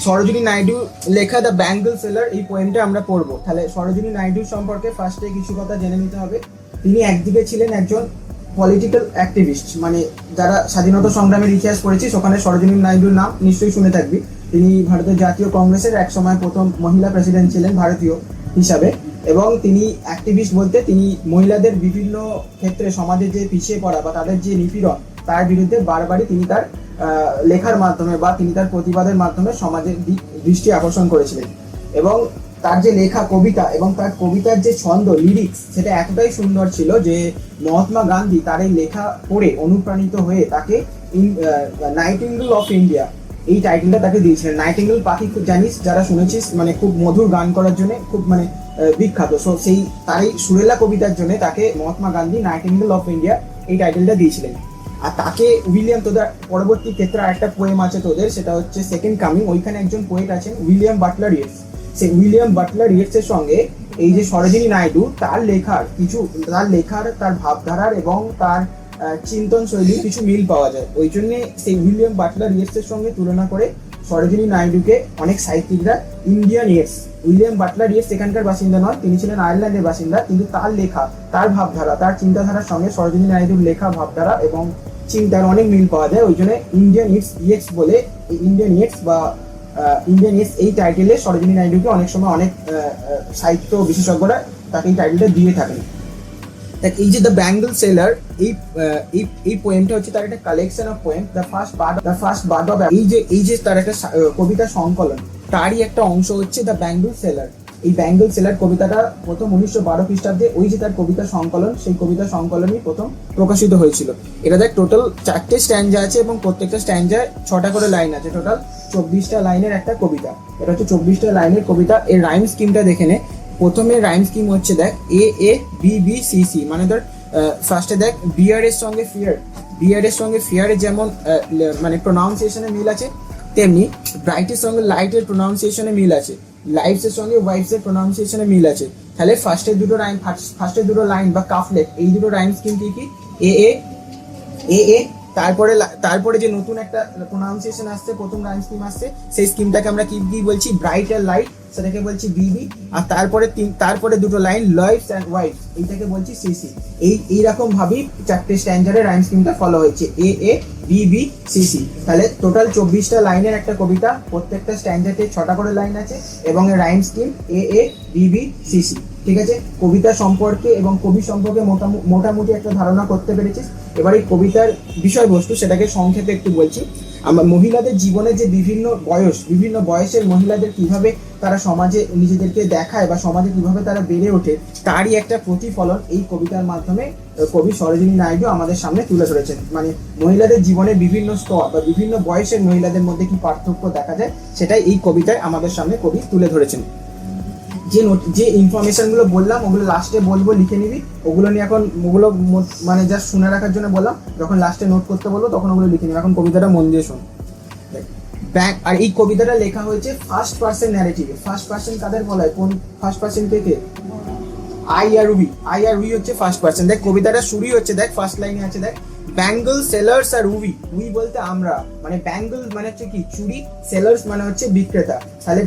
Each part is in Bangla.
সরোজিনী নাইডু লেখা দ্য ব্যাঙ্গল সেলার এই পোয়েমটা আমরা পড়বো। তাহলে সরোজিনী নাইডুর সম্পর্কে ফার্স্টে কিছু কথা জেনে নিতে হবে। তিনি একদিকে ছিলেন একজন পলিটিক্যাল অ্যাক্টিভিস্ট, মানে যারা স্বাধীনতা সংগ্রামের ইতিহাস পড়েছি সেখানে সরোজিনী নাইডুর নাম নিশ্চয়ই শুনে থাকবি। তিনি ভারতের জাতীয় কংগ্রেসের এক সময় প্রথম মহিলা প্রেসিডেন্ট ছিলেন ভারতীয় হিসাবে, এবং তিনি অ্যাক্টিভিস্ট বলতে তিনি মহিলাদের বিভিন্ন ক্ষেত্রে সমাজে যে পিছিয়ে পড়া বা তাদের যে নিপীড়ন তার বিরুদ্ধে বারবারই তিনি তার লেখার মাধ্যমে বা তিনি তার প্রতিবাদের মাধ্যমে সমাজের দৃষ্টি আকর্ষণ করেছিলেন। এবং তার যে লেখা কবিতা এবং তার কবিতার যে ছন্দ লিরিক্স সেটা এতটাই সুন্দর ছিল যে মহাত্মা গান্ধী তার এই লেখা পড়ে অনুপ্রাণিত হয়ে তাকে নাইটিঙ্গেল অফ ইন্ডিয়া এই টাইটেলটা তাকে দিয়েছিলেন। নাইটিঙ্গেল পাখি খুব জানিস, যারা শুনেছিস, মানে খুব মধুর গান করার জন্য খুব মানে বিখ্যাত। সো সেই তার এই সুরেলা কবিতার জন্য তাকে Mahatma Gandhi nightingale of India এই টাইটেলটা দিয়েছিলেন। আর তাকে উইলিয়াম, তোদের পরবর্তী ক্ষেত্রে আরেকটা পোয়েম আছে তোদের, সেটা হচ্ছে সেকেন্ড কামিং। ওইখানে একজন পোয়েট আছেন উইলিয়াম বাটলার ইয়েটস। সেই উইলিয়াম বাটলার ইয়েটসের সঙ্গে এই যে সরোজিনী নাইডু তার লেখার তার ভাবধারার এবং তার চিন্তন শৈলীর কিছু মিল পাওয়া যায়। ওই জন্যে সেই উইলিয়াম বাটলার ইয়েটসের সঙ্গে তুলনা করে সরোজিনী নাইডুকে অনেক সাহিত্যিকরা Indian Yeats. William Butler Yeats এখানকার বাসিন্দা নয়, তিনি ছিলেন আয়ারল্যান্ডের বাসিন্দা, কিন্তু তার লেখা, তার ভাবধারা, তার চিন্তাধারার সঙ্গে সরোজিনী নাইডুর লেখা, ভাবধারা এবং চিন্তার অনেক মিল পাওয়া যায়। ওই জন্য ইন্ডিয়ান ইয়েটস বলে ইন্ডিয়ান ইয়েটস বা ইন্ডিয়ান ইয়েটস এই টাইটেলে সরোজিনী নাইডুকে অনেক সময় অনেক সাহিত্য বিশেষজ্ঞরা তাকে এই টাইটেলটা দিয়ে থাকেন। দেখ, এই যে দ্য ব্যাঙ্গল সেলার এই পোয়েমটা হচ্ছে তার একটা collection of poem. The first bird of এই যে তার একটা কবিতা সংকলন, তারই একটা অংশ হচ্ছে দ্য ব্যাঙ্গল সেলার। এই ব্যাঙ্গল সেলার কবিতাটা প্রথম 1912 খ্রিস্টাব্দে ওই যে তার কবিতা সংকলন, সেই কবিতা সংকলনই প্রথম প্রকাশিত হয়েছিল। এটা দেখ টোটাল 4টে স্ট্যান্জা আছে এবং প্রত্যেকটা স্ট্যান্জায় 6টা করে লাইন আছে। টোটাল 24টা লাইনের একটা কবিতা। এটা হচ্ছে 24টা লাইনের কবিতা। এর রাইম স্কিমটা দেখে নে। প্রথমে রাইম স্কিম হচ্ছে দেখ A, মানে ধর ফার্স্টে দেখ বিয়ার এর সঙ্গে ফিয়ারের যেমন মানে প্রোনাউন্সিয়েশনে মিল আছে, তেমনি ব্রাইটের সঙ্গে লাইটের প্রোনাউন্সিয়েশনে মিল আছে, লাইটসের সঙ্গে ওয়াইফসের প্রোনাউন্সিয়েশনে মিল আছে। তাহলে ফার্স্টের দুটো লাইন বা কাফলেট, এই দুটো রাইম স্কিম কি এ তারপরে যে নতুন একটা প্রোনাউন্সিয়েশন আসছে, প্রথম রাইম স্কিম আসছে, সেই স্কিমটাকে আমরা কি বলছি, ব্রাইট আর লাইট, সেটাকে বলছি বিবি। আর তারপরে দুটো লাইন লাইফস অ্যান্ড ওয়াইফ, এইটাকে বলছি সিসি। এইরকম ভাবেই 4টে স্ট্যান্ডার্ডের রাইম স্কিমটা ফলো হয়েছে, এ বি বি সিসি। তাহলে টোটাল 24টা লাইনের একটা কবিতা, প্রত্যেকটা স্ট্যান্ডার্ডে 6টা করে লাইন আছে এবং এর rhyme scheme A B B CC. ঠিক আছে, কবিতা সম্পর্কে এবং কবি সম্পর্কে মোটামুটি একটা ধারণা করতে পেরেছিস। এবার এই কবিতার বিষয়বস্তু সেটাকে সংক্ষেপে একটু বলছি। আমার মহিলাদের জীবনে যে বিভিন্ন বয়সের মহিলাদের কিভাবে তারা সমাজে নিজেদেরকে দেখায় বা সমাজে কিভাবে তারা বেড়ে ওঠে, তারই একটা প্রতিফলন এই কবিতার মাধ্যমে কবি সরোজিনী নাইডু আমাদের সামনে তুলে ধরেছেন। মানে মহিলাদের জীবনে বিভিন্ন স্তর বা বিভিন্ন বয়সের মহিলাদের মধ্যে কি পার্থক্য দেখা যায়, সেটাই এই কবিতায় আমাদের সামনে কবি তুলে ধরেছেন। যে ইনফরমেশনগুলো বললাম ওগুলো লাস্টে বলবো, লিখে নিবি। ওগুলো নিয়ে এখন ওগুলো মানে জাস্ট শুনে রাখার জন্য বললাম, যখন লাস্টে নোট করতে বলবো তখন ওগুলো লিখে নিবি। এখন কবিতাটা মন দিয়ে শোন। আর এই কবিতাটা লেখা হয়েছে ফার্স্ট পার্সন ন্যারেটিভে। ফার্স্ট পার্সন কাদের বলা হয়, কোন ফার্স্ট পার্সন থেকে? আই আর উই হচ্ছে ফার্স্ট পার্সন। দেখ কবিতাটা শুরুই হচ্ছে, দেখ ফার্স্ট লাইনে আছে, দেখ ব্যাঙ্গল সেলার্স আর উই বলতে আমরা, মানে ব্যাঙ্গল মানে হচ্ছে কি চুড়ি, সেলার্স মানে হচ্ছে বিক্রেতা। তাহলে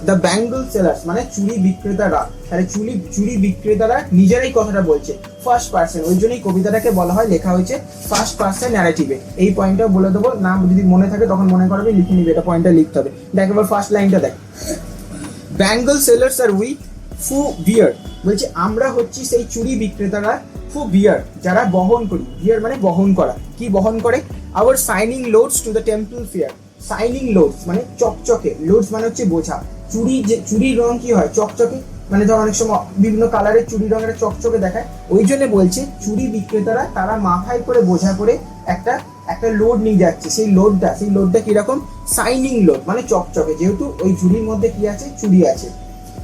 দ্য ব্যাঙ্গল সেলার্স মানে চুড়ি বিক্রেতারা। তাহলে চুড়ি বিক্রেতারা নিজেরাই কথাটা বলছে ফার্স্ট পার্সন, ওই জন্যই কবিতাটাকে বলা হয়, লেখা হয়েছে ফার্স্ট পার্সন ন্যারেটিভে। এই পয়েন্টটা বলে দেবো, না যদি মনে থাকে তখন মনে করবে, লিখে নিবে, এটা পয়েন্টটা লিখতে হবে। দেখ এবার ফার্স্ট লাইনটা দেখ, ব্যাঙ্গল সেলার্স আর উই ফু বিয়ার, বলছে আমরা হচ্ছি সেই চুড়ি বিক্রেতারা, ফু বিয়ার যারা বহন করি, বিয়ার মানে বহন করা, কি বহন করে, our shining loads to the temple fair. Shining loads মানে চকচকে, লোডস মানে হচ্ছে বোঝা। চুড়ির রং কি হয়, চকচকে, মানে ধর অনেক সময় বিভিন্ন কালারের চুড়ি রঙের চকচকে দেখায়, ওই জন্য বলছে চুড়ি বিক্রেতারা তারা মাথায় করে বোঝা করে একটা লোড নিয়ে যাচ্ছে। সেই লোডটা কিরকম, সাইনিং লোড মানে চকচকে, যেহেতু ওই ঝুড়ির মধ্যে কি আছে, চুড়ি আছে।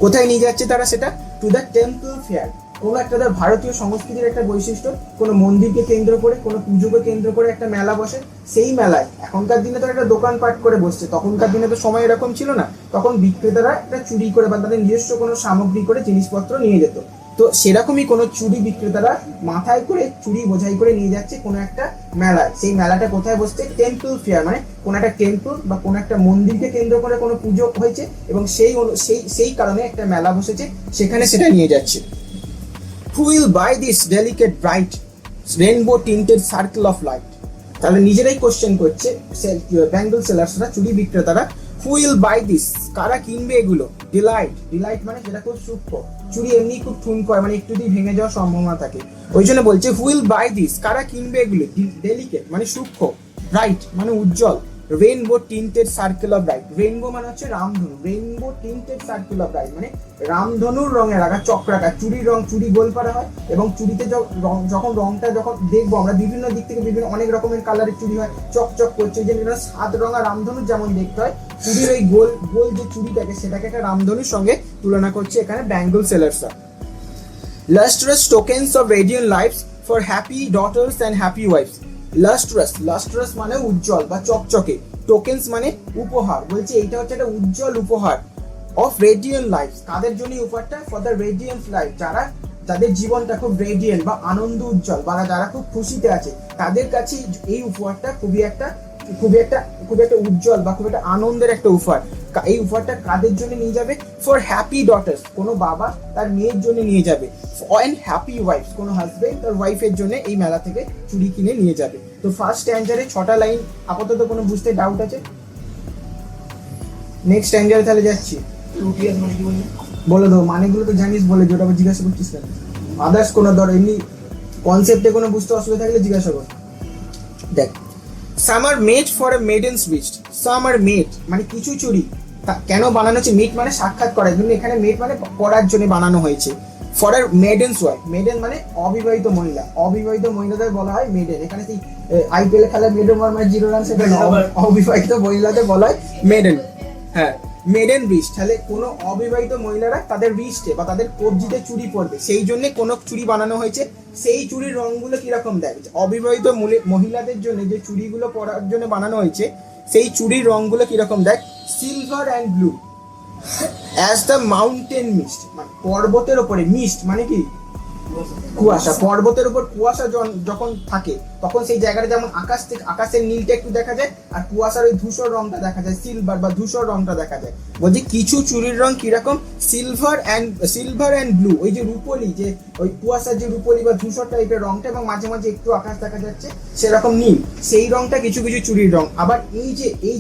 কোথায় নিয়ে যাচ্ছে তারা সেটা, টু দ্য টেম্পল ফেয়ার। কোনো একটা ধর ভারতীয় সংস্কৃতির একটা বৈশিষ্ট্য, কোনো মন্দিরকে কেন্দ্র করে, কোনো পুজোকে কেন্দ্র করে একটা মেলা বসে, সেই মেলায় এখনকার দিনে তো একটা দোকানপাট করে বসছে, তখনকার দিনে তো সময় এরকম ছিল না, তখন বিক্রেতারা একটা চুরি করে বা তাদের নিজস্ব কোনো সামগ্রী করে জিনিসপত্র নিয়ে যেত। তো সেরকমই কোনো চুড়ি বিক্রেতারা মাথায় করে চুড়ি বোঝাই করে নিয়ে যাচ্ছে কোনো একটা মেলায়। সেই মেলাটা কোথায় বসছে, টেম্পল ফেয়ার মানে কোনো একটা টেম্পল বা কোনো একটা মন্দিরকে কেন্দ্র করে কোনো পুজো হয়েছে এবং সেই কারণে একটা মেলা বসেছে, সেখানে সেটা নিয়ে যাচ্ছে। Who will buy this delicate bright rainbow tinted circle of light? তাহলে নিজেরাই কোশ্চেন করছে ব্যাঙ্গল সেলার্সরা, চুড়ি বিক্রেতারা। Who will buy this? কারা কিনবে এগুলো? ডিলাইট মানে যেটা খুব সূক্ষ্ম, চুড়ি এমনি খুব ঠুনকো হয়, মানে একটু দিয়ে ভেঙে যাওয়ার সম্ভাবনা থাকে, ওই জন্য বলছে who will buy this? কারা কিনবে এগুলো? ডেলিকেট মানে সূক্ষ্ম, ব্রাইট মানে উজ্জ্বল, rainbow tinted circle of bright, rainbow মানে হচ্ছে রামধনু, rainbow tinted circle of bright মানে রামধনুর রঙের রাখা চক্রাকার। চুড়ির রং, চুড়ি গোল করা হয় এবং চুড়িতে যখন রংটা যখন দেখবো আমরা বিভিন্ন দিক থেকে বিভিন্ন অনেক রকমের কালারের চুড়ি হয়, চকচক করছে, যে 7 রঙা রামধনু যেমন দেখতে হয়, চুড়ির ওই গোল গোল যে চুড়িটাকে সেটাকে একটা রামধনুর সঙ্গে তুলনা করছে এখানে Bengal সেলার্সরা। Lustrous tokens of radiant lives for happy daughters and happy wives. Lustrous মানে উজ্জ্বল বা চকচকে, টোকেন্স মানে উপহার, বলছে এইটা হচ্ছে একটা উজ্জ্বল উপহার অফ রেডিয়েন্ট লাইফ। কাদের জন্য উপহারটা? ফর দ্য রেডিয়েন্ট লাইফ, যাদের জীবনটা খুব রেডিয়েন্ট বা আনন্দ উজ্জ্বল বা যারা খুব খুশিতে আছে, তাদের কাছে এই উপহারটা খুবই একটা উজ্জ্বল বা খুব একটা আনন্দের একটা উপহার। এই উপহারটা কাদের জন্য নিয়ে যাবে? ফর হ্যাপি ডটার্স, কোনো বাবা তার মেয়ের জন্য নিয়ে যাবে, অ্যান্ড হ্যাপি ওয়াইফ, কোনো হাজবেন্ড তার ওয়াইফের জন্য এই মেলা থেকে চুড়ি কিনে নিয়ে যাবে। তো ফার্স্ট স্ট্যান্ডারে 6টা লাইন আপাতত কোনো বুঝতে ডাউট আছে? নেক্সট স্ট্যান্ডারে তাহলে যাচ্ছি। বলে দেবো মানেগুলো তো জানিস, বলে যে ওটা আবার জিজ্ঞাসা করছিস কেন? আদার্স কোনো এমনি কনসেপ্টে কোনো বুঝতে অসুবিধা থাকলে জিজ্ঞাসা কর। দেখ, some are made for a maiden's wish, some are made মানে কিছু চুড়ি কেন বানানো হচ্ছে? মেড মানে সাক্ষাৎ করার জন্য, এখানে মেড মানে পড়ার জন্য বানানো হয়েছে। ফর আ মেডেন্স ওয়াইফ, মেডেন মানে অবিবাহিত মহিলা, অবিবাহিত মহিলাদের বলা হয় মেডেন। এখানে সেই আইপিএল খেলার মেডেন মানে 0 রান, সেটা অবিবাহিত মহিলাদের বলা হয় মেডেন। হ্যাঁ, মেডেন রিস্ট, তাহলে কোনো অবিবাহিত মহিলারা তাদের রিস্টে বা তাদের কবজিতে চুড়ি পরবে, সেই জন্য কোনো চুড়ি বানানো হয়েছে। সেই চুড়ির রংগুলো কিরকম দেখ, অবিবাহিত মহিলাদের জন্য যে চুড়িগুলো পরার জন্য বানানো হয়েছে, সেই চুড়ির রংগুলো কিরকম দেখ, silver and blue as the mountain mist, মানে পর্বতের ওপরে, মিস্ট মানে কি কুয়াশা, পর্বতের উপর কুয়াশা যখন থাকে তখন সেই জায়গাটা যেমন আকাশের নীলটা একটু দেখা যায় আর কুয়াশার ওই ধূসর রংটা দেখা যায়, সিলভার বা ধূসর রংটা দেখা যায়। বলছি কিছু চুড়ির রং কিরকম, সিলভার অ্যান্ড ব্লু, ওই যে রূপলি, যে ওই কুয়াশার যে রূপলি বা ধূসর টাইপের রংটা এবং মাঝে মাঝে একটু আকাশ দেখা যাচ্ছে সেরকম নীল, সেই রংটা কিছু কিছু চুড়ির রং। আবার এই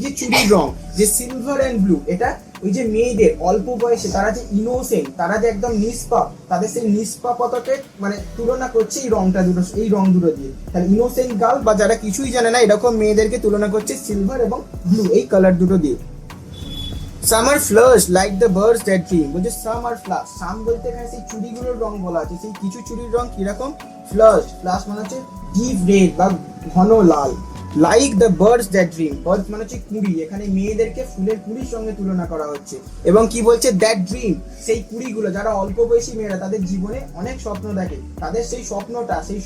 যে চুড়ির রং যে সিলভার অ্যান্ড ব্লু, এটা ওই যে মেয়েদের অল্প বয়সে তারা যে ইনোসেন্ট, তারা যে একদম নিষ্পাপ, তাদের সেই নিষ্পাপতাকে মানে তুলনা করছে এই রং দুটো দিয়ে। তাহলে ইনোসেন্ট গার্ল বা যারা কিছুই জানে না এরকম মেয়েদেরকে তুলনা করছে সিলভার এবং ব্লু এই কালার দুটো দিয়ে। Some are flushed like the birds that dream, বলছে some are flushed, some বলতে এখানে সেই চুড়িগুলোর রং বলা আছে, সেই কিছু চুড়ির রং কিরকম, flushed মানে হচ্ছে ডিপ রেড বা ঘন লাল, like the birds that dream, birds মানে হচ্ছে কুড়ি, এখানে মেয়েদেরকে ফুলের কুড়ির সঙ্গে তুলনা করা হচ্ছে। এবং কি বলছে, দ্যাট ড্রিম, সেই কুড়িগুলো, যারা অল্প বয়সী মেয়েরা তাদের জীবনে অনেক স্বপ্ন দেখে, তাদের সেই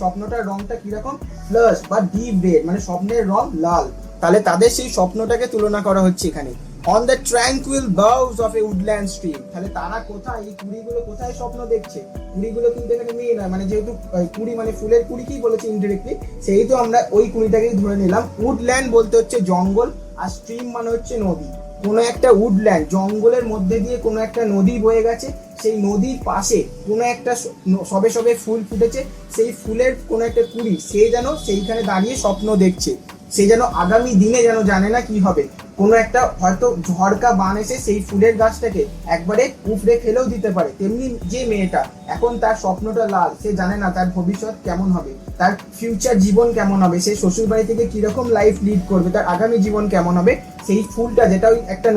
স্বপ্নটার রংটা কিরকম, ফ্লাশ বা ডিপ রেড মানে স্বপ্নের রং লাল, তাহলে তাদের সেই স্বপ্নটাকে তুলনা করা হচ্ছে এখানে। On the tranquil বাউস of A woodland stream, তাহলে তারা কোথায়, এই কুড়িগুলো কোথায় স্বপ্ন দেখছে? কুড়িগুলো কিন্তু এখানে মেয়ে নয়, মানে যেহেতু কুড়ি মানে ফুলের কুড়ি কি বলেছে ইনডিরেক্টলি, সেই তো আমরা ওই কুড়িটাকেই ধরে নিলাম। উডল্যান্ড বলতে হচ্ছে জঙ্গল, আর স্ট্রিম মানে হচ্ছে নদী। কোনো একটা উডল্যান্ড, জঙ্গলের মধ্যে দিয়ে কোনো একটা নদী বয়ে গেছে, সেই নদীর পাশে কোনো একটা সবে ফুল ফুটেছে, সেই ফুলের কোনো একটা কুড়ি, সে যেন সেইখানে দাঁড়িয়ে স্বপ্ন দেখছে, সে যেন আগামী দিনে যেন জানে না কি হবে, কোনো একটা হয়তো ঝড়কা বান এসে সেই ফুলের গাছটাকে একবারে উপড়ে ফেলেও দিতে পারে। তেমনি যে মেয়েটা এখন তার স্বপ্নটা লাল, সে জানে না তার ভবিষ্যৎ কেমন হবে, তার ফিউচার জীবন কেমন হবে, সে শ্বশুর বাড়ি থেকে কিরকম লাইফ লিড করবে, তার আগামী জীবন কেমন হবে, সেই ফুলটা যেটা ওই একটা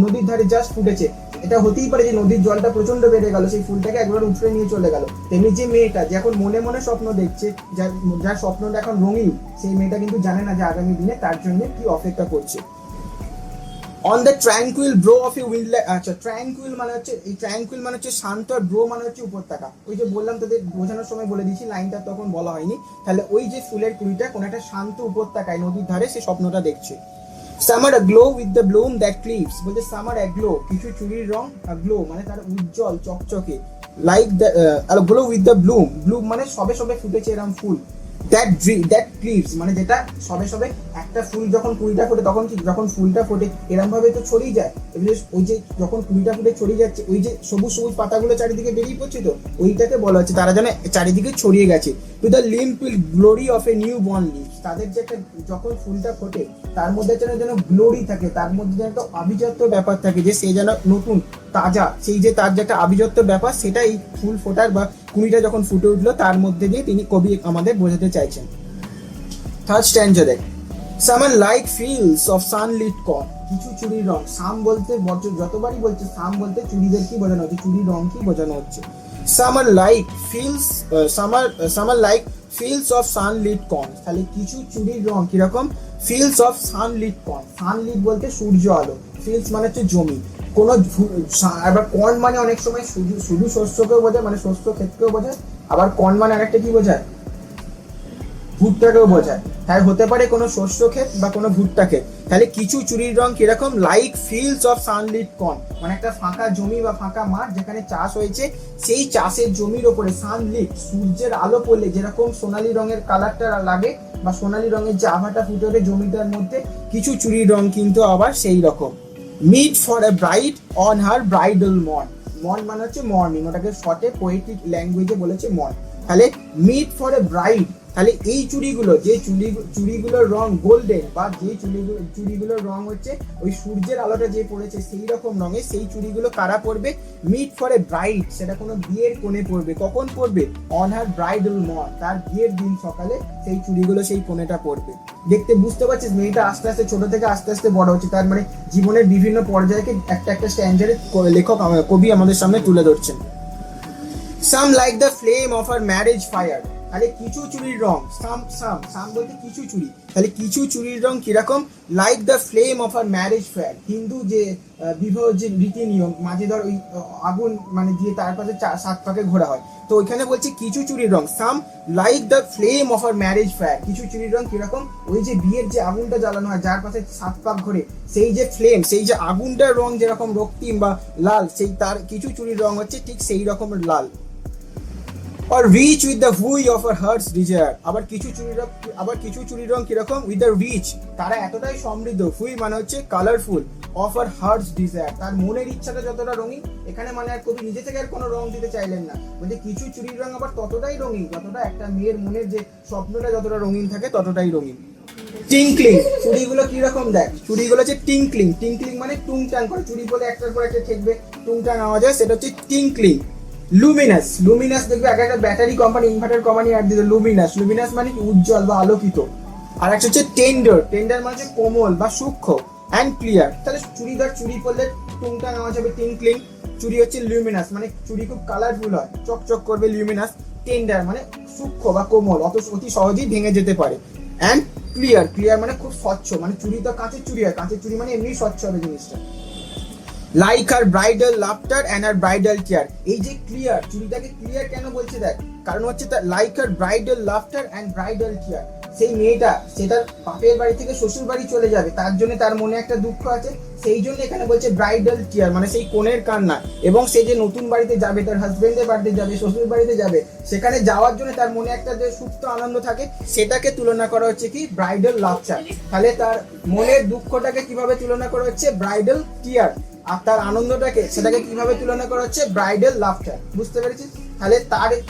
নদীর ধারে জাস্ট ফুটেছে, এটা হতেই পারে যে নদীর জলটা প্রচন্ড বেড়ে গেল, সেই ফুলটাকে একবার উপড়ে নিয়ে চলে গেল। তেমনি যে মেয়েটা যে এখন মনে মনে স্বপ্ন দেখছে, যার স্বপ্নটা এখন রঙিন, সেই মেয়েটা কিন্তু জানে না যে আগামী দিনে তার জন্য কি অপেক্ষা করছে। On the tranquil brow of a windland, আচ্ছা ট্র্যাঙ্কুইল মানে হচ্ছে শান্ত, আর ব্রো মানে হচ্ছে উপত্যকা। ওই যে বললাম তোদের বোঝানোর সময় বলে দিয়েছি, লাইনটা তখন বলা হয়নি। তাহলে ওই যে ফুলের কুড়িটা কোনো একটা শান্ত উপত্যকায় নদীর ধারে সে স্বপ্নটা দেখছে। Some are glow with the bloom that cleaves, বলছে সামার গ্লো, কিছু চুড়ির রং, গ্লো মানে তার উজ্জ্বল চকচকে, like the glow with the Bloom মানে সবে ফুটেছে এরকম ফুল, দ্যাট ক্লিপস, মানে যেটা সবে সবে একটা ফুল যখন কুড়িটা ফোটে তখন কি, যখন ফুলটা ফোটে এরকম ভাবে তো ছড়িয়ে যায়, ওই যে যখন কুড়িটা ফুটে ছড়িয়ে যাচ্ছে ওই যে সবুজ সবুজ পাতাগুলো চারিদিকে বেরিয়ে পড়ছে, তো ওইটাকে বলা হচ্ছে তারা যেন চারিদিকে ছড়িয়ে গেছে। To the limpid glory of a new born leaves, তাদের যে একটা যখন ফুলটা ফোটে তার মধ্যে যেন যেন গ্লোরি থাকে, তার মধ্যে যেন একটা আভিজাত্য ব্যাপার থাকে, যে সে যেন নতুন তাজা, সেই যে তার যে একটা আভিজাত্য ব্যাপার সেটা এই ফুল ফোটার বা কুড়িটা যখন ফুটে উঠলো তার মধ্যে দিয়ে তিনি কবি আমাদের বোঝাতে চাইছেন। থার্ড স্ট্যান্জা দেখ, summer like feels of sunlit corn, কিছু চুড়ির রং, সাম বলতে যতবারই বলছে সাম বলতে চুড়িদের কি বোঝানো হচ্ছে, চুড়ির রং কি বোঝানো হচ্ছে। Summer like feels, summer like feels of sunlit corn, তাহলে কিছু চুড়ির রং কিরকম, feels of sunlit corn, sunlit বলতে সূর্য আলো, ফিলস মানে হচ্ছে জমি, কোন আবার কর্ন মানে অনেক সময় শুধু শস্যকেও বোঝায়, মানে শস্য ক্ষেত্রেও বোঝায়, আবার কর্ন মানে আরেকটা কি বোঝায়, ভুট্টাকেও বোঝায়, হ্যাঁ হতে পারে কোনো শস্য ক্ষেত বা কোনো ভুট্টা ক্ষেত। তাহলে কিছু চুড়ির রং কিরকম, like fields of sunlit corn, মানে একটা ফাঁকা জমি বা ফাঁকা মাঠ যেখানে চাষ হয়েছে, সেই চাষের জমির ওপরে সানলিট, সূর্যের আলো পড়লে যেরকম সোনালী রঙের কালারটা লাগে বা সোনালী রঙের যে আভাটা ফুটে ওঠে জমিটার মধ্যে, কিছু চুড়ির রং কিন্তু আবার সেই রকম। Meet for a bride on her bridal morn, morn মানে হচ্ছে মর্নিং, ওটাকে শর্টে পোয়েটিক ল্যাঙ্গুয়েজে বলেছে মর্ন। তাহলে মিট ফর এ ব্রাইড, তাহলে এই চুড়িগুলো, যে চুড়িগুলোর রং গোল্ডেন, বা যে চুড়িগুলোর রং হচ্ছে ওই সূর্যের আলোটা যে পড়েছে সেই রকম রঙে, সেই চুড়িগুলো কারা পরবে, মিট ফর এ ব্রাইড, সেটা কোনো বিয়ের কোণে পরবে, কখন পরবে, অন হার ব্রাইডাল মর্ন, তার বিয়ের দিন সকালে সেই চুড়িগুলো সেই কোণেটা পরবে। দেখতে বুঝতে পারছিস মেয়েটা আস্তে আস্তে ছোট থেকে আস্তে আস্তে বড় হচ্ছে, তার মানে জীবনের বিভিন্ন পর্যায়কে একটা একটা স্ট্যান্ডার্ডে লেখক কবি আমাদের সামনে তুলে ধরছেন। Some like the flame of R marriage fire, তাহলে কিছু চুড়ির রং, সাম বলতে কিছু চুড়ি, তাহলে কিছু চুড়ির রং কিরকম, like the flame of R marriage fire, Hindu যে বিবাহ যে রীতি নিয়ম, মাঝে ধর ওই আগুন মানে দিয়ে তার পাশে 7 পাকে ঘোরা হয়, তো ওইখানে বলছে কিছু চুড়ির রং, some like the flame of R marriage fire, কিছু চুড়ির রং কিরকম, ওই যে বিয়ের যে আগুনটা জ্বালানো হয় যার পাশে 7 পাক ঘোরে, সেই যে ফ্লেম, সেই যে আগুনটার রং যেরকম রক্তিম বা লাল, সেই তার কিছু চুড়ির রং হচ্ছে ঠিক সেই রকমের লাল। or reach with the vui of a heart's desire, আবার কিছু চুড়ির রং কিরকম, with the reach, তারা এতটাই সমৃদ্ধ, vui মানে হচ্ছে colourful, of her heart's desire, তার মনের ইচ্ছাটা যতটা রঙিন, এখানে মানে আর কবি নিজে থেকে আর কোনো রং দিতে চাইলেন না, বলছে কিছু চুড়ির রং আবার ততটাই রঙিন যতটা একটা মেয়ের মনের যে স্বপ্নটা যতটা রঙিন থাকে ততটাই রঙিন। টিঙ্কলিং, চুড়িগুলো কিরকম দেখ, চুড়িগুলো হচ্ছে টিঙ্কলিং, টিঙ্কলিং মানে টুংটাং করে, চুড়ি বলে একটার পর একটা ঠেকবে টুংটাং আওয়াজ হয়, সেটা হচ্ছে টিঙ্কলিং। লুমিনাস, লুমিনাস দেখবে একটা ব্যাটারি কোম্পানি, ইনভার্টার কোম্পানি আর দিতে লুমিনাস, লুমিনাস মানে কি উজ্জ্বল বা আলোকিত। আর একটা হচ্ছে টেন্ডার, টেন্ডার মানে হচ্ছে কোমল বা সূক্ষ্ম, অ্যান্ড ক্লিয়ার, তাহলে চুড়িদার চুড়ি পরলে টুংটাং আওয়াজ হবে টিঙ্কলিং, চুড়ি হচ্ছে লুমিনাস মানে চুড়ি খুব কালারফুল হয়, চকচক করবে লুমিনাস, টেন্ডার মানে সূক্ষ্ম বা কোমল, অতি সহজেই ভেঙে যেতে পারে, অ্যান্ড ক্লিয়ার, ক্লিয়ার মানে খুব স্বচ্ছ, মানে চুড়ি তো কাঁচের চুড়ি হয়, কাঁচের চুড়ি মানে এমনি স্বচ্ছ হবে জিনিসটা। Like her bridal laughter and her bridal tear, এই যে ক্লিয়ার, চুড়িটাকে ক্লিয়ার কেন বলছে দেখ, কারণ হচ্ছে তার like her bridal laughter and bridal tear, সেই মেয়েটা সেটার বাপের বাড়ি থেকে শ্বশুর বাড়ি চলে যাবে, তার জন্য তার মনে একটা দুঃখ আছে, সেই জন্য এখানে বলছে ব্রাইডাল টিয়ার মানে সেই কনের কান্না, এবং সে যে নতুন বাড়িতে যাবে, তার হাজবেন্ডের বাড়িতে যাবে, শ্বশুর বাড়িতে যাবে, সেখানে যাওয়ার জন্য তার মনে একটা যে সুপ্ত আনন্দ থাকে, সেটাকে তুলনা করা হচ্ছে কি ব্রাইডাল লাফটার, তাহলে তার মনের দুঃখটাকে কিভাবে তুলনা করা হচ্ছে ব্রাইডাল টিয়ার, আর তার আনন্দটাকে সেটাকে কিভাবে তুলনা করা হচ্ছে ব্রাইডাল লাফটার, বুঝতে পেরেছিস? তাহলে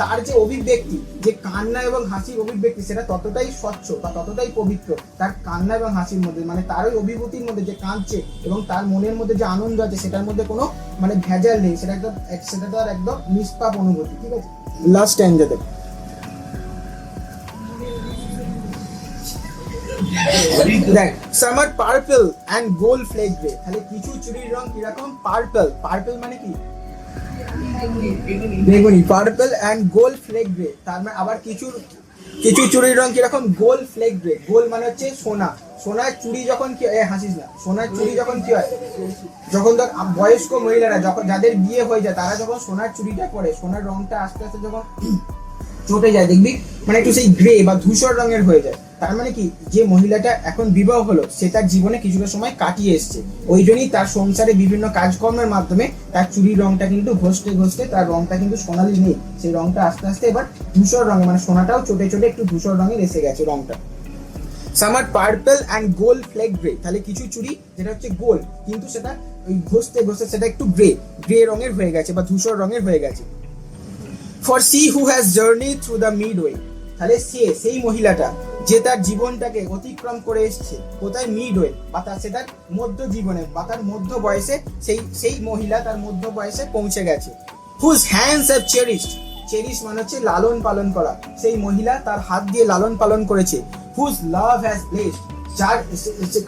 তার যে অভিব্যক্তি, যে কান্না এবং হাসির অভিব্যক্তি, সেটা ততটাই স্বচ্ছ বা ততটাই পবিত্র, তার কান্না এবং হাসির মধ্যে, মানে তার ওই অভিভূতির মধ্যে যে কাঁদছে এবং তার মনের মধ্যে যে আনন্দ আছে সেটার মধ্যে কোনো মানে ভেজাল নেই, সেটা তার একদম নিষ্পাপ অনুভূতি, ঠিক আছে? লাস্ট স্ট্যান্জা দেখ, দেখ some are purple and gold fleck grey, তাহলে কিছু চুড়ির রং কিরকম, পার্পল, পার্পল মানে কি বেগুনি, purple and gold fleck grey, তার মানে আবার কিছু চুড়ির রং কিরকম, গোল্ড ফ্লেক গ্রে, গোল্ড মানে হচ্ছে সোনা, সোনার চুড়ি যখন কি হাসিস না, সোনার চুড়ি যখন কি হয়, যখন ধর বয়স্ক মহিলারা যখন যাদের বিয়ে হয়ে যায় তারা যখন সোনার চুড়িটা পরে, সোনার রংটা আস্তে আস্তে যখন চটে যায়, দেখবি মানে একটু সেই গ্রে বা ধূসর রঙের হয়ে যায়। তার মানে কি, যে মহিলাটা এখন বিবাহ হলো সে তার জীবনে কিছুটা সময় কাটিয়ে এসছে, ওই জন্যই তার সংসারে বিভিন্ন কাজকর্মের মাধ্যমে তার চুরির রংটা কিন্তু ঘষতে ঘষতে তার রংটা কিন্তু সোনালি নেই, সেই রংটা আস্তে আস্তে এবার ধূসর রঙে, মানে সোনাটাও চটে চটে একটু ধূসর রঙের এসে গেছে রংটা। Some are purple and gold fleck grey, তাহলে কিছু চুড়ি যেটা হচ্ছে গোল্ড কিন্তু সেটা ওই ঘষতে ঘষতে সেটা একটু গ্রে রঙের হয়ে গেছে বা ধূসর রঙের হয়ে গেছে। For she who has journey through the midway, তাহলে সেই মহিলাটা যে তার জীবনটাকে অতিক্রম করে এসছে কোথায়, মিডওয়ে বা তার সেটার মধ্য জীবনে বা তার মধ্য বয়সে, সেই মহিলা তার মধ্য বয়সে পৌঁছে গেছে। Whose hands have cherished, cherish মানে হচ্ছে লালন পালন করা, সেই মহিলা তার হাত দিয়ে লালন পালন করেছে। হুজ লাভ হ্যাজ ব্লেসড, যার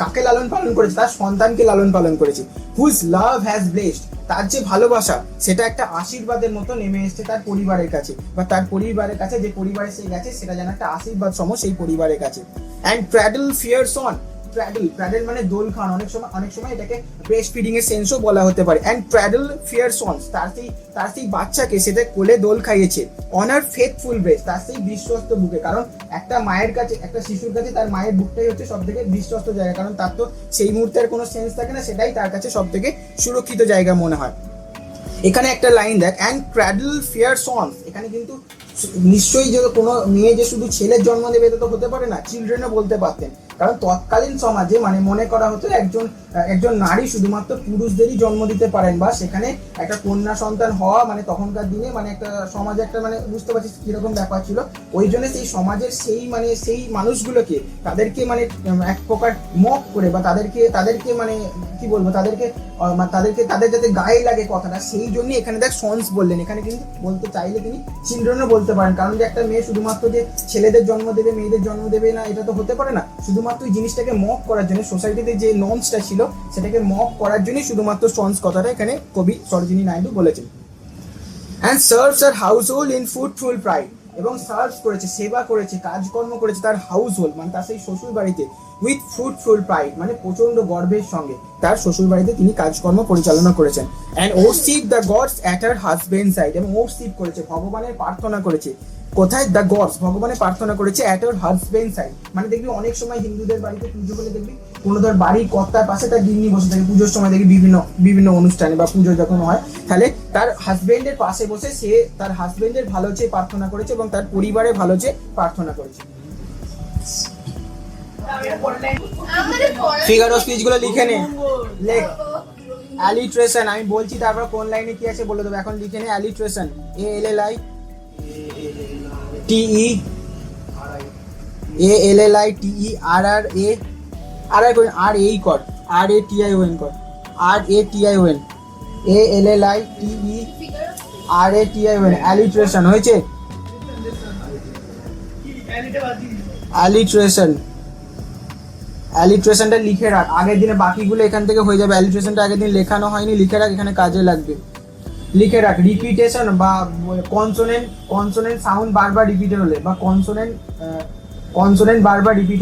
কাকে লালন পালন করেছে, তার সন্তানকে লালন পালন করেছে। হুজ লাভ হ্যাজ ব্লেসড, তার যে ভালোবাসা সেটা একটা আশীর্বাদের মতো নেমে এসছে তার পরিবারের কাছে, বা তার পরিবারের কাছে যে পরিবারে সে গেছে সেটা যেন একটা আশীর্বাদ সম সেই পরিবারের কাছে। অ্যান্ড প্র্যাডল ফিয়ার্স অন, প্র্যাডল মানে দোল খান, অনেক সময় এটাকে ব্রেস্ট ফিডিং এর সেন্সও বলা হতে পারে। অ্যান্ড প্র্যাডল ফিয়ার্স অন, তার সেই বাচ্চাকে সেটা কোলে দোল খাইয়েছে। অনার ফেথফুল ব্রেস্ট, তার সেই বিশ্বস্ত বুকে, কারণ একটা মায়ের কাছে, একটা শিশুর কাছে তার মায়ের বুকটাই হচ্ছে সব থেকে বিশ্বস্ত জায়গা, কারণ তার তো সেই মুহূর্তের কোনো সেন্স থাকে না, সেটাই তার কাছে সব থেকে সুরক্ষিত জায়গা মনে হয়। এখানে একটা লাইন দেখ, অ্যান্ড ক্র্যাডল ফিয়ার্স অন, এখানে কিন্তু নিশ্চয়ই যে কোনো মেয়ে যে শুধু ছেলের জন্ম দেবে এটা তো হতে পারে না, চিলড্রেনও বলতে পারতেন, কারণ তৎকালীন সমাজে মানে মনে করা হতো একজন নারী শুধুমাত্র পুরুষদেরই জন্ম দিতে পারেন, বা সেখানে একটা কন্যা সন্তান হওয়া মানে তখনকার দিনে মানে একটা সমাজে একটা মানে বুঝতে পারছিস কিরকম ব্যাপার ছিল। ওই জন্য সেই সমাজের সেই মানুষগুলোকে তাদেরকে মানে এক প্রকার মক করে বা তাদেরকে মানে কি বলবো তাদের যাতে গায়ে লাগে কথাটা, সেই জন্য এখানে দেখ সন্স বললেন, এখানে কিন্তু বলতে চাইলে তিনি চিলড্রেনও বলতে পারেন, কারণ যে একটা মেয়ে শুধুমাত্র যে ছেলেদের জন্ম দেবে মেয়েদের জন্ম দেবে না এটা তো হতে পারে না, শুধুমাত্র এই জিনিসটাকে মক করার জন্য সোসাইটিতে যে নর্মসটা ছিল সেটাকে মক করার জন্যই শুধুমাত্র সন্স কথাটা এখানে কবি সরোজিনী নাইডু বলেছেন। And serves her household in fruitful pride, এবং সার্ভ করেছে, সেবা করেছে, কাজকর্ম করেছে তার হাউস হোল্ড মানে তার সেই শ্বশুর বাড়িতে, উইথ ফ্রুটফুল প্রাইড মানে প্রচন্ড গর্বের সঙ্গে তার শ্বশুর বাড়িতে তিনি কাজকর্ম পরিচালনা করেছেন। And worship the gods at her husband side, এবং ওরশিপ করেছে ভগবানের প্রার্থনা করেছে, কোথায়, দ্য গডস ভগবানের প্রার্থনা করেছে অ্যাট হার হাজবেন্ড সাইড, মানে দেখবি অনেক সময় হিন্দুদের বাড়িতে পুজো হলে দেখবি কোনো ধর বাড়ির কর্তার পাশে তার গিন্নি বসে থাকে পুজোর সময়, দেখবি বিভিন্ন অনুষ্ঠানে বা পুজো যখন হয়, তাহলে তার হাজবেন্ডের পাশে বসে সে তার হাজবেন্ডের ভালো চেয়ে প্রার্থনা করেছে এবং তার পরিবারের ভালো চেয়ে প্রার্থনা করেছে। ফিগার অফ স্পিচ গুলো লিখে নে, লেখ অ্যালিট্রেশন, আমি বলছি তারপর কোন লাইনে কি আছে বলে দেবো, এখন লিখে নে অ্যালিট্রেশন, ALLI TE ALLI TE RRA RATION কর, RATION কর, RATION ALLI TE RATION, অ্যালিট্রেশন হয়েছে, অ্যালিট্রেশনটা লিখে রাখ, আগের দিনে বাকিগুলো এখান থেকে হয়ে যাবে, অ্যালিট্রেশনটা আগের দিন লেখানো হয়নি, লিখে রাখ, এখানে কাজে লাগবে, লিখে রাখ। রিপিটেশন বা কনসোনেন্ট সাউন্ড বারবার রিপিট হলে বা কনসোনেন্ট বারবার রিপিট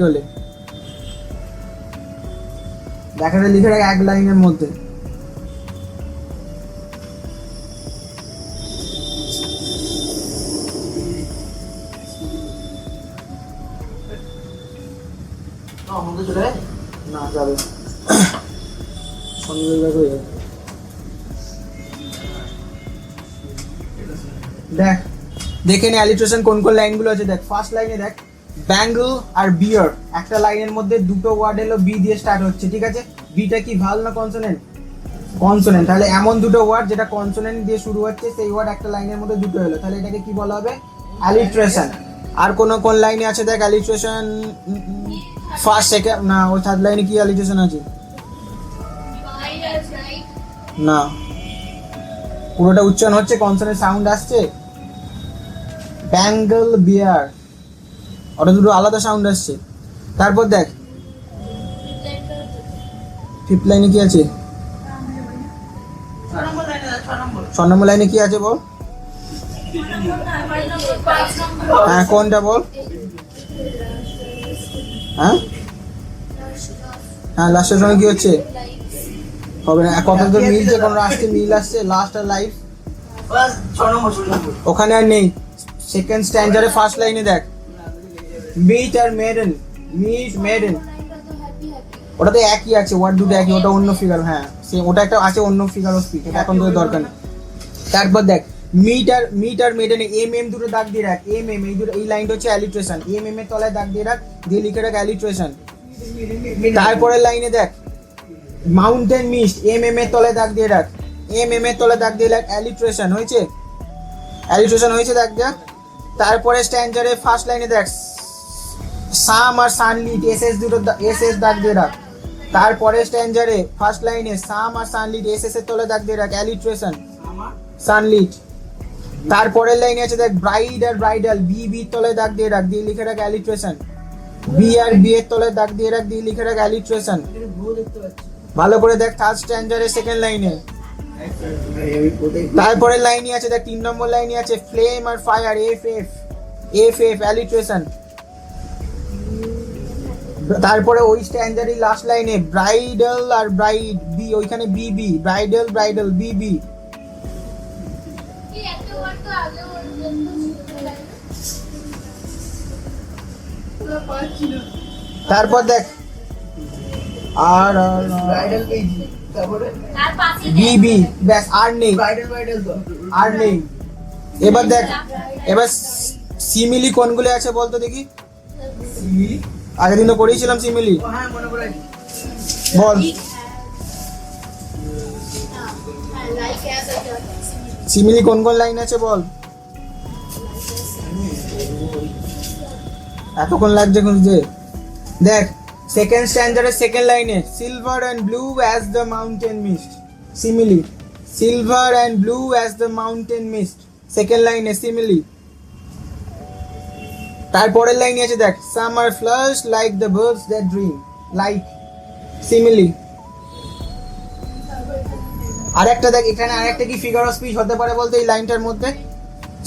হলে দেখাটা লিখে রাখ এক লাইনের মধ্যে। না যাবে দেখ, দেখে নে অ্যালিট্রেশন কোন লাইনগুলো আছে। দেখ ফার্স্ট লাইনে দেখ, ব্যাঙ্গল আর বিয়ার, একটা লাইনের মধ্যে দুটো ওয়ার্ড এলো বি দিয়ে স্টার্ট হচ্ছে, ঠিক আছে, বিটা কি ভাল না কনসোনেন্ট, তাহলে এমন দুটো ওয়ার্ড যেটা কনসোনেন্ট দিয়ে শুরু হচ্ছে সেই ওয়ার্ড একটা লাইনের মধ্যে দুটো এলো, তাহলে এটাকে কি বলা হবে, অ্যালিট্রেশন। আর কোন লাইনে আছে দেখ অ্যালিট্রেশন, ফার্স্ট সেকেন্ড না, ওই থার্ড লাইনে কি অ্যালিট্রেশন আছে, না পুরোটা উচ্চারণ হচ্ছে, কনসোনেন্ট সাউন্ড আসছে, ব্যাঙ্গল বিয়ার ওটা দুটো আলাদা সাউন্ড আসছে। তারপর দেখ ফিফথ লাইনে কি আছে, 6 নম্বর লাইনে কি আছে বল, হ্যাঁ কোনটা বল, হ্যাঁ লাস্টের সময় কি হচ্ছে, হবে না, কত তো মিলছে, কোন আসছে মিল আসছে, লাস্ট আর লাইফ বাস 6 নম্বর ওখানে আর নেই। সেকেন্ড স্ট্যান্ডারে ফার্স্ট লাইনে দেখ, মিট আর মেডেন, মিট মেডেন, ওটা তো একই আছে, ওয়ার্ড দুটো একই, ওটা অন্য ফিগার, হ্যাঁ সে ওটা একটা আছে অন্য ফিগার অফ স্পিচ, এটা এখন তোদের দরকার নেই। তারপর দেখ মিট আর মেডেন এম দুটো দাগ দিয়ে রাখ, এম এই দুটো, এই লাইনটা হচ্ছে অ্যালিট্রেশন, এম এর তলায় দাগ দিয়ে রাখ, দিয়ে লিখে রাখ অ্যালিট্রেশন। তারপরের লাইনে দেখ মাউন্টেন মিস্ট, এম এর তলায় দাগ দিয়ে রাখ, এম এর তলায় দাগ দিয়ে রাখ অ্যালিট্রেশন, হয়েছে? অ্যালিট্রেশন হয়েছে, দাগ দেখ। তারপরে স্ট্যান্ডারে ফার্স্ট লাইনে দেখ সাম আর সানলিট, এস দাগ দিয়ে রাখ। তারপরে স্ট্যান্ডারে ফার্স্ট লাইনে সাম আর সানলিট, এস এর তলায় দাগ দিয়ে রাখ অ্যালিট্রেশন, সানলিট। তারপরের লাইনে আছে দেখ ব্রাইড আর ব্রাইডাল, বি তলায় দাগ দিয়ে রাখ, দিয়ে লিখে রাখ অ্যালিট্রেশন, বি আর বি এর তলায় দাগ দিয়ে রাখ, দিয়ে লিখে রাখ অ্যালিট্রেশন। ভালো করে দেখ থার্ড স্ট্যান্ডারে সেকেন্ড লাইনে। তারপরের লাইনে আছে দেখ 3 নম্বর লাইনে আছে ফ্লেম আর ফায়ার, এফ অ্যালিট্রেশন। তারপরে ওই স্ট্যান্ডারই লাস্ট লাইনে ব্রাইডাল আর ব্রাইড, বি ওইখানে বি ব্রাইডাল বি। তারপর দেখ আর ব্রাইডাল পেজ, তারপরে বি ব্যাস, আর নেই, ব্রাইডাল তো আর নেই। এবার দেখ, এবার সিমিলি কোনগুলো আছে বলতো দেখি, সিমিলি, আগের দিন তো করেছিলাম সিমিলি, হ্যাঁ মনে পড়ে বল সিমিলি কোন কোন লাইন আছে বল, এতক্ষণ লাগছে খুঁজতে। দেখ সেকেন্ড স্ট্যান্ডার্ডের সেকেন্ড লাইনে silver and blue as the mountain mist, simile silver and blue as the mountain mist, second লাইনে সিমিলি। তারপরের লাইনে আছে দেখ summer flush like the birds that dream, like, simile. আরেকটা দেখ এখানে আরেকটা কি ফিগার অফ স্পিচ হতে পারে বলতো এই লাইনটার মধ্যে,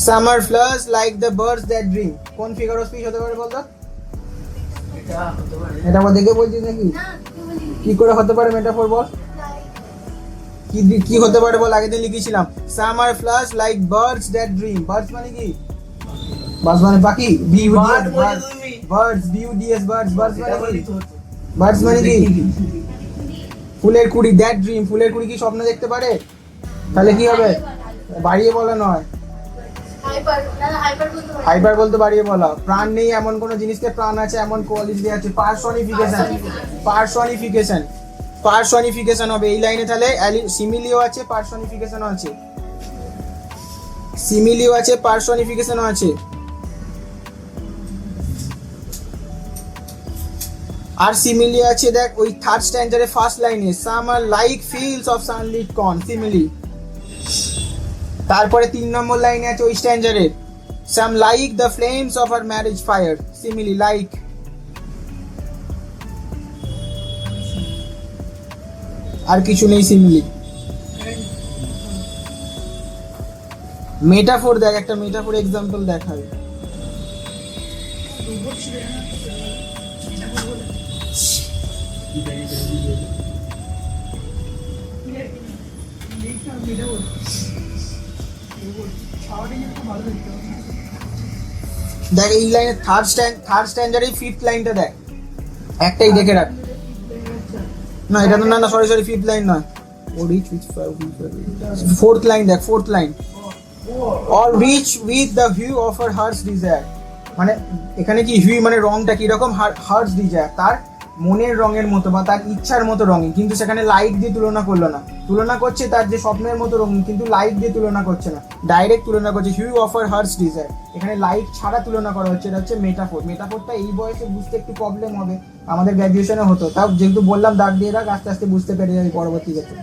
summer flush like the birds that dream, কোন ফিগার অফ স্পিচ হতে পারে বলতো? এটা হতে পারে, এটা আমার দেখে বলছিস নাকি? কি করে হতে পারে মেটাফোর বল, কি হতে পারে বল, আগের দিন লিখেছিলাম summer flush like birds that dream, birds মানে কি, বার্ডস মানে পাখি, বার্ডস বিউডিএস বার্ডস, বার্ডস মানে কি, বার্ডস মানে কি ফুলের কুড়ি, দ্যাট ড্রিম, ফুলের কুড়ি কি স্বপ্ন দেখতে পারে? তাহলে কি হবে, বাড়িয়ে বলা নয়, হাইপার বলতে বাড়িয়ে বলা। প্রাণ নেই এমন কোন জিনিসকে প্রাণ আছে এমন কোয়ালিটি আছে, পার্সনিফিকেশন হবে এই লাইনে। তাহলে সিমিলিও আছে, পার্সনিফিকেশনও আছে, সিমিলিও আছে, পার্সনিফিকেশনও আছে। আর সিমিলি আছে দেখ ওই থার্ড স্ট্যান্ডারে ফার্স্ট লাইনে some are like fields of sunlit corn, simile. তারপরে 3 নম্বর লাইনে আছে ওই স্ট্যান্ডারে some like the flames of R marriage fire, simile, like. আর কিছু নেই সিমিলি। মেটাফোর দেখ, একটা মেটাফোর এক্সাম্পল দেখাই। দেখ এই লাইনে থার্ড স্ট্যান্ডার্ডের ফিফথ লাইনটা দেখ, একটাই দেখে রাখ। না এটা তো না সরি ফিফথ লাইন নয়, o rich with fourth line দেখ, fourth line all rich with the view of her heart's desire, মানে এখানে কি ভিউ মানে রংটা কি রকম, হার্টস ডিজায়ার, তার মনের রঙের মতো বা তার ইচ্ছার মতো রঙিন, কিন্তু সেখানে লাইট দিয়ে তুলনা করলো না, তুলনা করছে তার যে স্বপ্নের মতো রঙিন, কিন্তু লাইট দিয়ে তুলনা করছে না, ডাইরেক্ট তুলনা করছে hue of her heart's desire, এখানে লাইট ছাড়া তুলনা করা হচ্ছে, এটা হচ্ছে মেটাফোর। মেটাফোরটা এই বয়সে বুঝতে একটু প্রবলেম হবে, আমাদের গ্র্যাজুয়েশনে হতো, তাও যেহেতু বললাম দাগ দিয়ে রাখ, আস্তে আস্তে বুঝতে পেরে যাবে পরবর্তী ক্ষেত্রে।